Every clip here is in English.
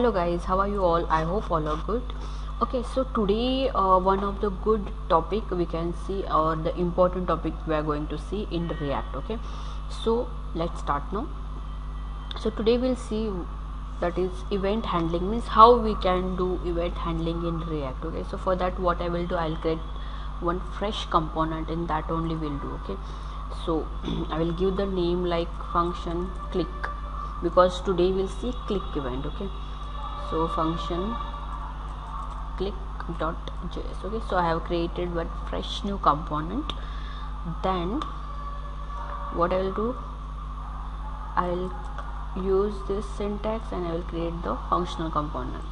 Hello guys, how are you all? I hope all are good. Okay, so today one of the good topic we can see, or the important topic we are going to see in React. Okay, so let's start now. So today we'll see, that is event handling, means how we can do event handling in React. Okay, so for that what I will do, I'll create one fresh component, and that only will do. Okay, so I will give the name like function click, because today we'll see click event. Okay, so function click.js. okay, so I have created one fresh new component. Then what I will do, I'll use this syntax and I will create the functional component.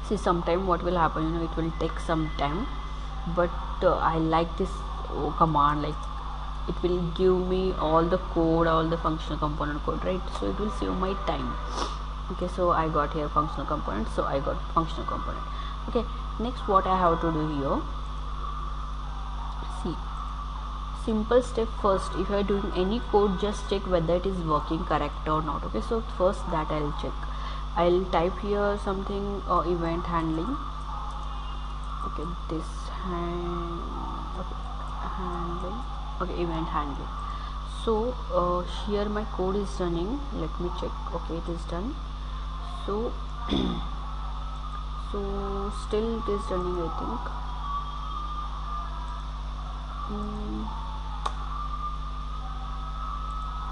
See, sometime what will happen, it will take some time, but I like this command, like it will give me all the code, all the functional component code, right? So it will save my time. Okay, so I got here functional component, so I got functional component. Okay, next what I have to do here, see, simple step. First, if you are doing any code, just check whether it is working correct or not. Okay, so first that I'll check. I'll type here something, event handling. Okay, this handling. Okay, event handling. So here my code is running. Let me check. Okay, it is done. So so still it is running, I think.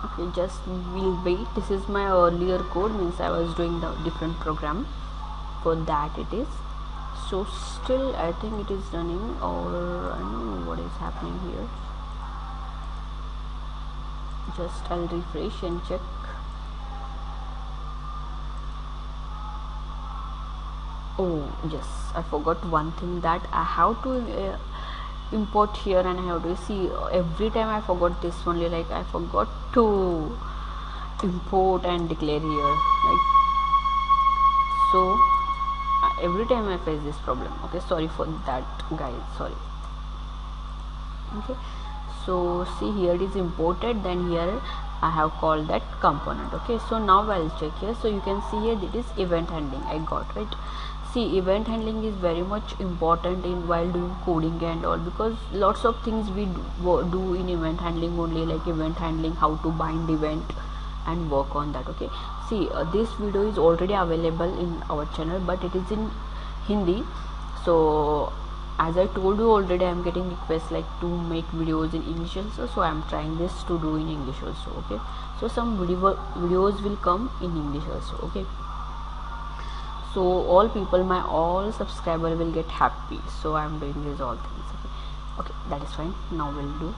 Okay, just we'll wait. This is my earlier code, means I was doing the different program, for that it is. So still I think it is running, or I don't know what is happening here. Just I'll refresh and check. Oh yes, I forgot one thing, that I have to import here, and I have to see, every time I forgot this only, like I forgot to import and declare here, like, so every time I face this problem. Okay, sorry for that guys, sorry. Okay, so see, here it is imported, then here I have called that component. Okay, so now I'll check here. So you can see here it is event handling I got, right? See, event handling is very much important in while doing coding and all, because lots of things we do in event handling only, like event handling, how to bind event and work on that. Okay, see, this video is already available in our channel, but it is in Hindi. So as I told you already, I am getting requests like to make videos in English also, so I am trying this to do in English also. Okay, so some videos will come in English also. Okay, so all people, my all subscriber will get happy, so I am doing these all things. Okay, that is fine. Now we'll do.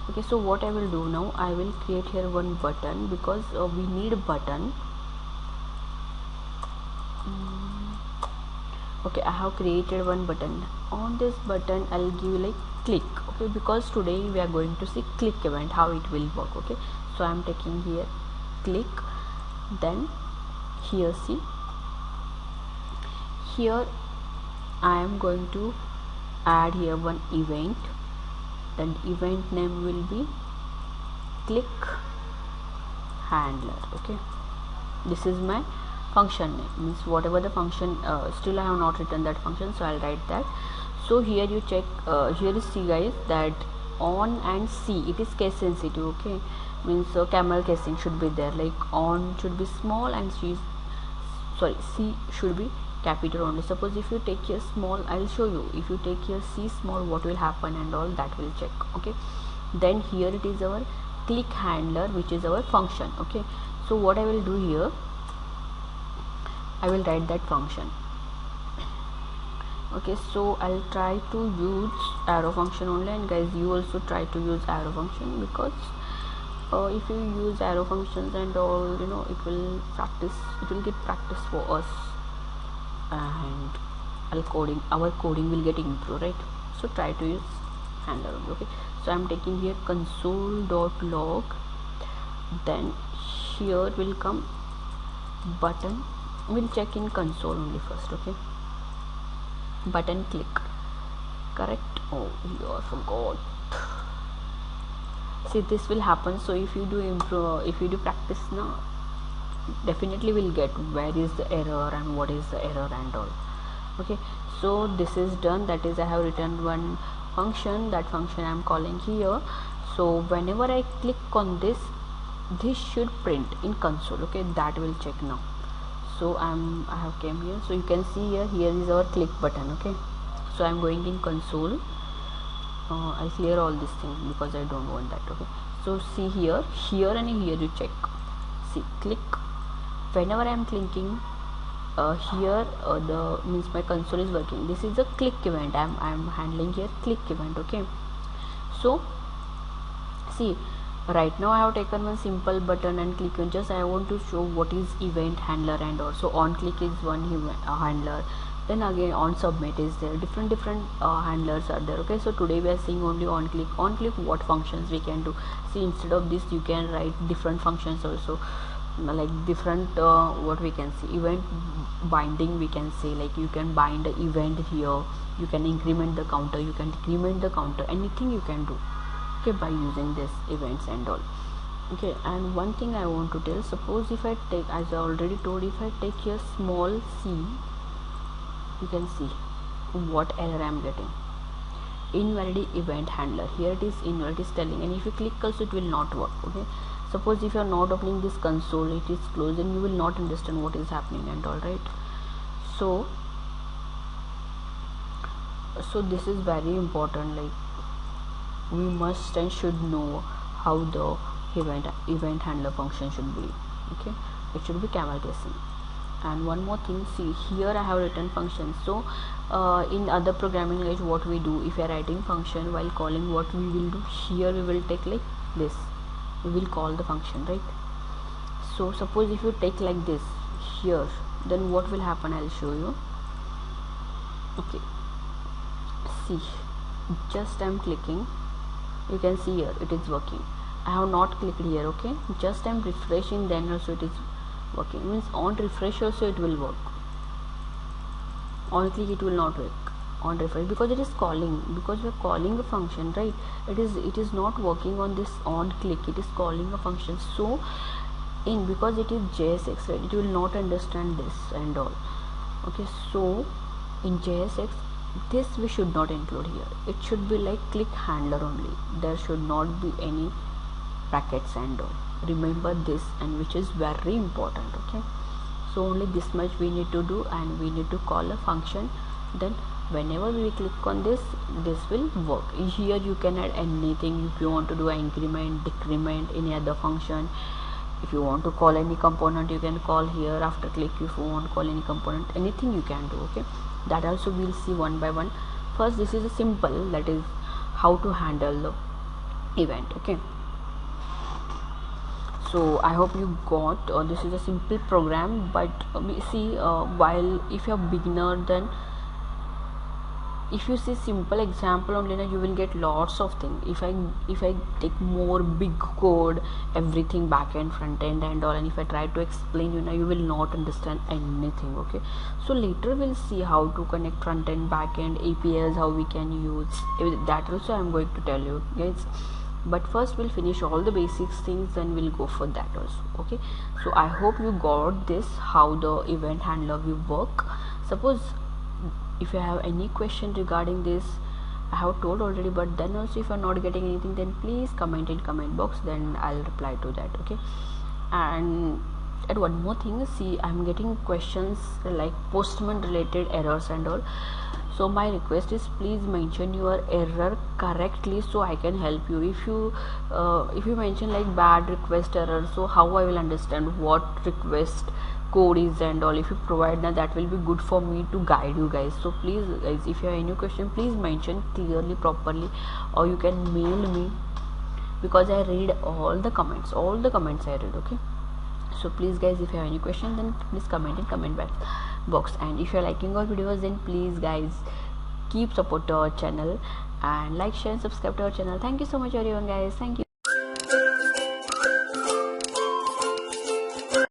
Okay, so what I will do now, I will create here one button, because we need a button. Okay, I have created one button. On this button I'll give like click. Okay, because today we are going to see click event, how it will work. Okay, so I'm taking here click, then here, see, here I am going to add here one event, then event name will be click handler. Okay, this is my function name, means whatever the function, still I have not written that function, so I'll write that. So here you check, here is, see guys, that on and C, it is case sensitive. Okay, means camel casing should be there, like on should be small and C should be capital only. Suppose if you take here small, I'll show you, if you take here C small, what will happen and all, that will check. Okay, then here it is our click handler, which is our function. Okay, so what I will do here, I will write that function. Okay, so I'll try to use arrow function only, and guys, you also try to use arrow function, because if you use arrow functions and all, it will get practice for us, and our coding will get improved, right? So try to use handler only. Okay, so I'm taking here console.log, then here will come button. We'll check in console only first. Okay, button click, correct? Oh, I forgot. See, this will happen. So if you do practice now, definitely will get where is the error and what is the error and all. Okay, so this is done. That is, I have written one function. That function I am calling here. So whenever I click on this, this should print in console. Okay, that will check now. So I have came here, so you can see here is our click button. Okay, so I'm going in console. I'll clear all these things because I don't want that. Okay, so see here and here you check. See, click. Whenever I am clicking here, the means my console is working. This is a click event. I'm handling here click event. Okay, so see, right now I have taken one simple button and click on. Just I want to show what is event handler and also on click is one event handler. Then again on submit is there, different handlers are there. Okay, so today we are seeing only on click. On click, what functions we can do. See, instead of this you can write different functions also, like different what we can see, event binding we can say, like you can bind the event here, you can increment the counter, you can decrement the counter, anything you can do, okay, by using this events and all. Okay, and one thing I want to tell, suppose if I take, as I already told, if I take here small c, you can see what error I am getting. Invalid event handler, here it is invalid, it is telling, and if you click also it will not work. Okay, suppose if you are not opening this console, it is closed, and you will not understand what is happening and all, right? So this is very important, like we must and should know how the event handler function should be. Okay, it should be camel casing. And one more thing, see here I have written function. So in other programming language, what we do, if you are writing function while calling, what we will do here, we will take like this, we will call the function, right? So suppose if you take like this here, then what will happen, I'll show you. Okay, see, just I'm clicking, you can see here it is working. I have not clicked here. Okay, just I'm refreshing, then also it is working. Means on refresh also it will work, on click it will not work. On refresh, because it is calling, because we are calling a function, right? It is not working on this on click, it is calling a function. So because it is JSX, right, it will not understand this and all. Okay, so in JSX this we should not include here. It should be like click handler only, there should not be any brackets and all. Remember this, and which is very important. Okay, so only this much we need to do, and we need to call a function. Then whenever we click on this will work. Here you can add anything. If you want to do an increment, decrement, any other function, if you want to call any component, you can call here after click. If you want to call any component, anything you can do. Okay, that also we'll see one by one. First, this is a simple, that is how to handle the event. Okay, so I hope you got this is a simple program, but see, while if you're beginner, then if you see simple example only, you will get lots of things. If I take more big code, everything back end, front end and all, and if I try to explain you will not understand anything. Okay, so later we'll see how to connect front end, back end, APIs, how we can use that also I'm going to tell you guys. But first we'll finish all the basics things, then we'll go for that also. Okay, so I hope you got this, how the event handler will work. Suppose if you have any question regarding this, I have told already, but then also if you're not getting anything, then please comment in comment box, then I'll reply to that. Okay, and one more thing, see, I'm getting questions like postman related errors and all. So my request is, please mention your error correctly so I can help you. If you mention like bad request error, so how I will understand what request code is and all. If you provide that will be good for me to guide you guys. So please guys, if you have any question, please mention clearly, properly, or you can mail me, because I read all the comments I read. Okay, so please guys, if you have any question, then please comment in comment box. And if you are liking our videos, then please guys keep support to our channel and like, share and subscribe to our channel. Thank you so much everyone guys. Thank you.